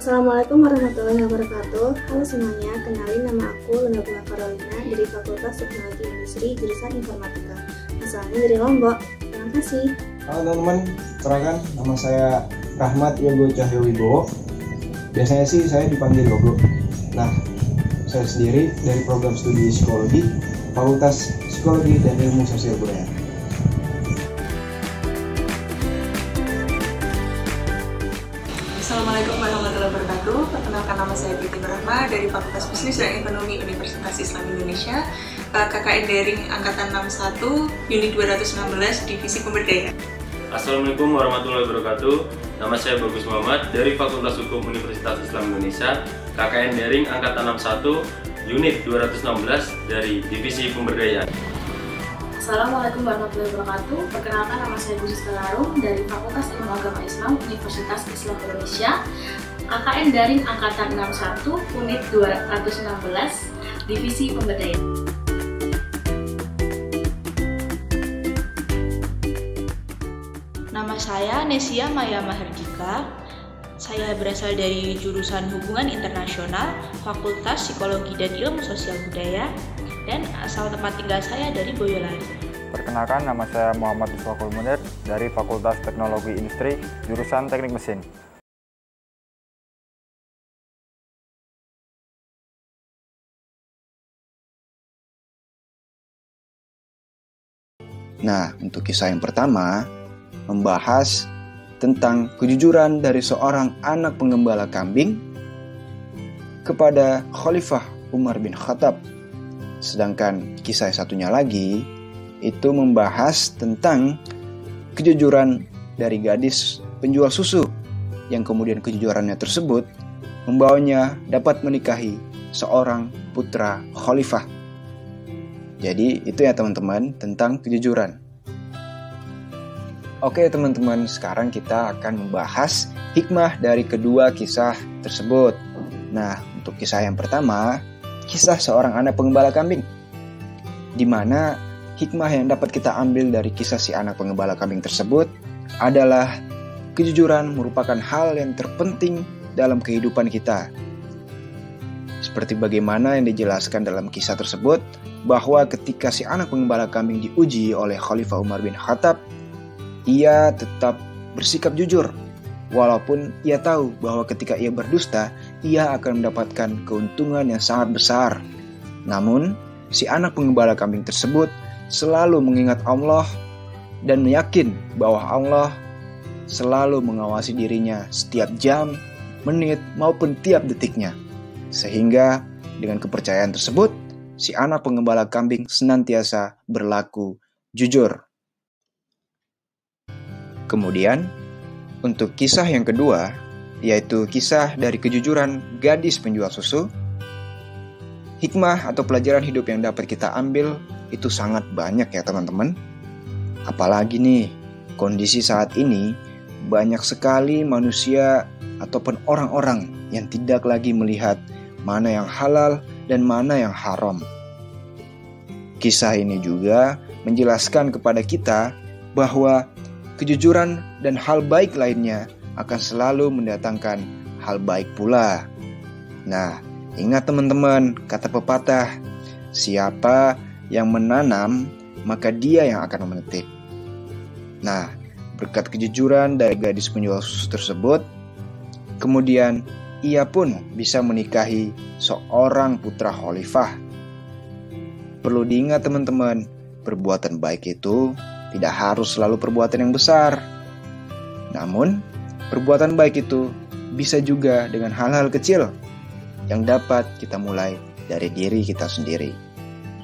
Assalamualaikum warahmatullahi wabarakatuh. Halo semuanya, kenalin nama aku Luna Bunga Carolina dari Fakultas Teknologi Industri jurusan Informatika. Asalnya dari Lombok. Terima kasih. Halo teman-teman, perkenalkan nama saya Rahmat Yogo Cahyo Wibowo. Biasanya sih saya dipanggil Yogo. Nah, saya sendiri dari program studi psikologi, Fakultas Psikologi dan Ilmu Sosial Budaya. Assalamualaikum warahmatullahi wabarakatuh. Perkenalkan nama saya Titi Nurrahma dari Fakultas Bisnis dan Ekonomi Universitas Islam Indonesia, KKN Daring Angkatan 61, Unit 216, Divisi Pemberdayaan. Assalamualaikum warahmatullahi wabarakatuh. Nama saya Bagus Muhammad dari Fakultas Hukum Universitas Islam Indonesia, KKN Daring Angkatan 61, Unit 216 dari Divisi Pemberdayaan. Assalamualaikum warahmatullahi wabarakatuh. Perkenalkan nama saya Bu Siska Larum dari Fakultas Ilmu Agama Islam Universitas Islam Indonesia, KKN Daring Angkatan 61, Unit 216, Divisi Pemberdayaan. Nama saya Nesia Maya Mahardika. Saya berasal dari jurusan Hubungan Internasional, Fakultas Psikologi dan Ilmu Sosial Budaya, dan asal tempat tinggal saya dari Boyolali. Perkenalkan, nama saya Muhammad Iswakul Munir dari Fakultas Teknologi Industri, jurusan Teknik Mesin. Nah, untuk kisah yang pertama, membahas tentang kejujuran dari seorang anak penggembala kambing kepada Khalifah Umar bin Khattab. Sedangkan kisah satunya lagi itu membahas tentang kejujuran dari gadis penjual susu yang kemudian kejujurannya tersebut membawanya dapat menikahi seorang putra khalifah. Jadi itu ya teman-teman tentang kejujuran. Oke teman-teman, sekarang kita akan membahas hikmah dari kedua kisah tersebut. Nah, untuk kisah yang pertama, kisah seorang anak penggembala kambing, di mana hikmah yang dapat kita ambil dari kisah si anak penggembala kambing tersebut adalah kejujuran merupakan hal yang terpenting dalam kehidupan kita. Seperti bagaimana yang dijelaskan dalam kisah tersebut, bahwa ketika si anak penggembala kambing diuji oleh Khalifah Umar bin Khattab, ia tetap bersikap jujur, walaupun ia tahu bahwa ketika ia berdusta, ia akan mendapatkan keuntungan yang sangat besar. Namun, si anak penggembala kambing tersebut selalu mengingat Allah dan yakin bahwa Allah selalu mengawasi dirinya setiap jam, menit, maupun tiap detiknya. Sehingga dengan kepercayaan tersebut, si anak penggembala kambing senantiasa berlaku jujur. Kemudian, untuk kisah yang kedua, yaitu kisah dari kejujuran gadis penjual susu, hikmah atau pelajaran hidup yang dapat kita ambil itu sangat banyak ya teman-teman. Apalagi nih, kondisi saat ini banyak sekali manusia ataupun orang-orang yang tidak lagi melihat mana yang halal dan mana yang haram. Kisah ini juga menjelaskan kepada kita bahwa kejujuran dan hal baik lainnya akan selalu mendatangkan hal baik pula. Nah, ingat teman-teman, kata pepatah, siapa yang menanam, maka dia yang akan memetik. Nah, berkat kejujuran dari gadis penjual susu tersebut, kemudian ia pun bisa menikahi seorang putra khalifah. Perlu diingat teman-teman, perbuatan baik itu tidak harus selalu perbuatan yang besar. Namun, perbuatan baik itu bisa juga dengan hal-hal kecil yang dapat kita mulai dari diri kita sendiri.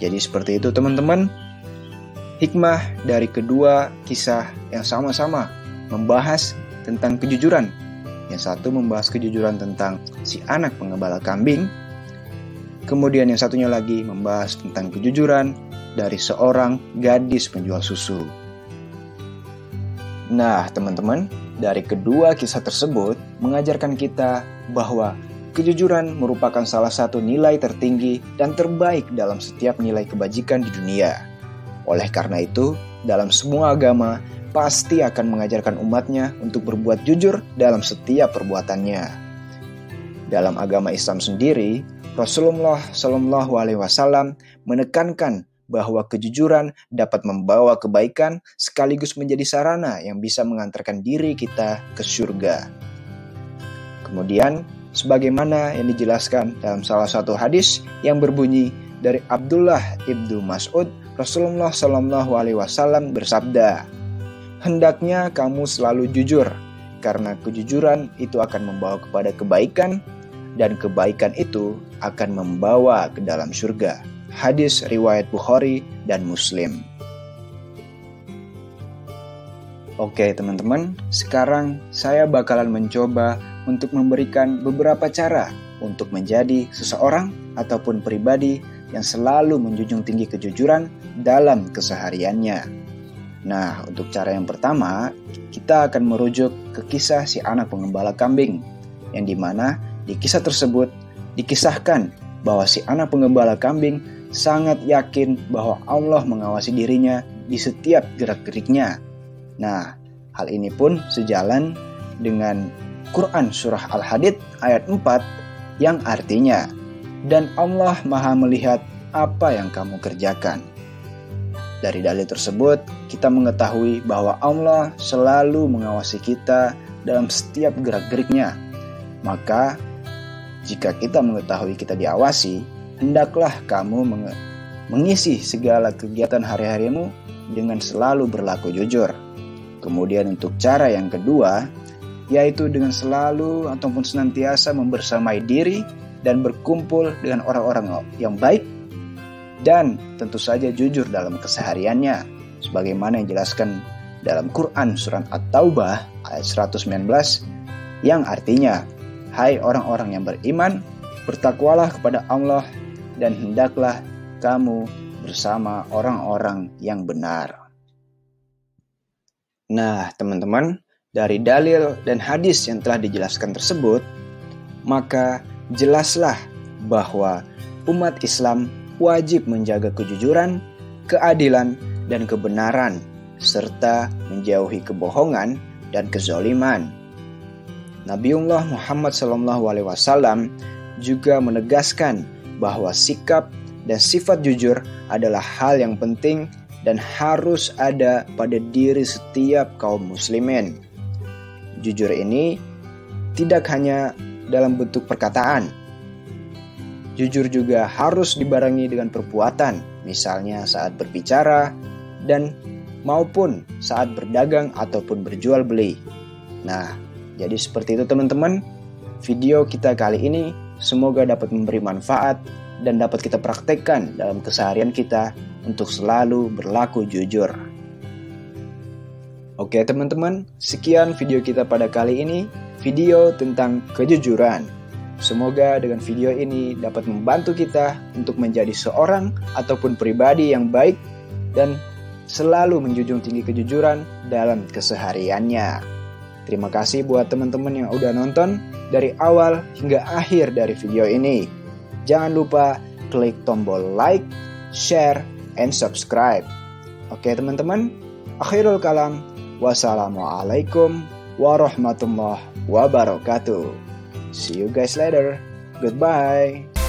Jadi seperti itu teman-teman, hikmah dari kedua kisah yang sama-sama membahas tentang kejujuran. Yang satu membahas kejujuran tentang si anak penggembala kambing, kemudian yang satunya lagi membahas tentang kejujuran dari seorang gadis penjual susu. Nah, teman-teman, dari kedua kisah tersebut mengajarkan kita bahwa kejujuran merupakan salah satu nilai tertinggi dan terbaik dalam setiap nilai kebajikan di dunia. Oleh karena itu, dalam semua agama pasti akan mengajarkan umatnya untuk berbuat jujur dalam setiap perbuatannya. Dalam agama Islam sendiri, Rasulullah Shallallahu Alaihi Wasallam menekankan bahwa kejujuran dapat membawa kebaikan sekaligus menjadi sarana yang bisa mengantarkan diri kita ke surga. Kemudian, sebagaimana yang dijelaskan dalam salah satu hadis yang berbunyi dari Abdullah ibnu Mas'ud, Rasulullah Shallallahu Alaihi Wasallam bersabda, "Hendaknya kamu selalu jujur, karena kejujuran itu akan membawa kepada kebaikan, dan kebaikan itu akan membawa ke dalam surga." Hadis riwayat Bukhari dan Muslim. Oke teman-teman, sekarang saya bakalan mencoba untuk memberikan beberapa cara untuk menjadi seseorang ataupun pribadi yang selalu menjunjung tinggi kejujuran dalam kesehariannya. Nah, untuk cara yang pertama, kita akan merujuk ke kisah si anak pengembala kambing, yang dimana di kisah tersebut dikisahkan bahwa si anak pengembala kambing sangat yakin bahwa Allah mengawasi dirinya di setiap gerak-geriknya. Nah, hal ini pun sejalan dengan Quran Surah Al-Hadid ayat 4 yang artinya, "Dan Allah Maha melihat apa yang kamu kerjakan." Dari dalil tersebut, kita mengetahui bahwa Allah selalu mengawasi kita dalam setiap gerak-geriknya. Maka, jika kita mengetahui kita diawasi, hendaklah kamu mengisi segala kegiatan hari-harimu dengan selalu berlaku jujur. Kemudian untuk cara yang kedua, yaitu dengan selalu ataupun senantiasa membersamai diri dan berkumpul dengan orang-orang yang baik, dan tentu saja jujur dalam kesehariannya, sebagaimana yang dijelaskan dalam Quran Surat At-Taubah ayat 119, yang artinya, "Hai orang-orang yang beriman, bertakwalah kepada Allah, dan hendaklah kamu bersama orang-orang yang benar." Nah, teman-teman, dari dalil dan hadis yang telah dijelaskan tersebut, maka jelaslah bahwa umat Islam wajib menjaga kejujuran, keadilan, dan kebenaran, serta menjauhi kebohongan dan kezaliman. Nabiullah Muhammad SAW juga menegaskan bahwa sikap dan sifat jujur adalah hal yang penting dan harus ada pada diri setiap kaum muslimin. Jujur ini tidak hanya dalam bentuk perkataan. Jujur juga harus dibarengi dengan perbuatan, misalnya saat berbicara dan maupun saat berdagang ataupun berjual beli. Nah, jadi seperti itu teman-teman. Video kita kali ini semoga dapat memberi manfaat dan dapat kita praktekkan dalam keseharian kita untuk selalu berlaku jujur. Oke teman-teman, sekian video kita pada kali ini, video tentang kejujuran. Semoga dengan video ini dapat membantu kita untuk menjadi seorang ataupun pribadi yang baik dan selalu menjunjung tinggi kejujuran dalam kesehariannya. Terima kasih buat teman-teman yang udah nonton dari awal hingga akhir dari video ini. Jangan lupa klik tombol like, share, and subscribe. Oke teman-teman, akhirul kalam. Wassalamualaikum warahmatullahi wabarakatuh. See you guys later. Goodbye.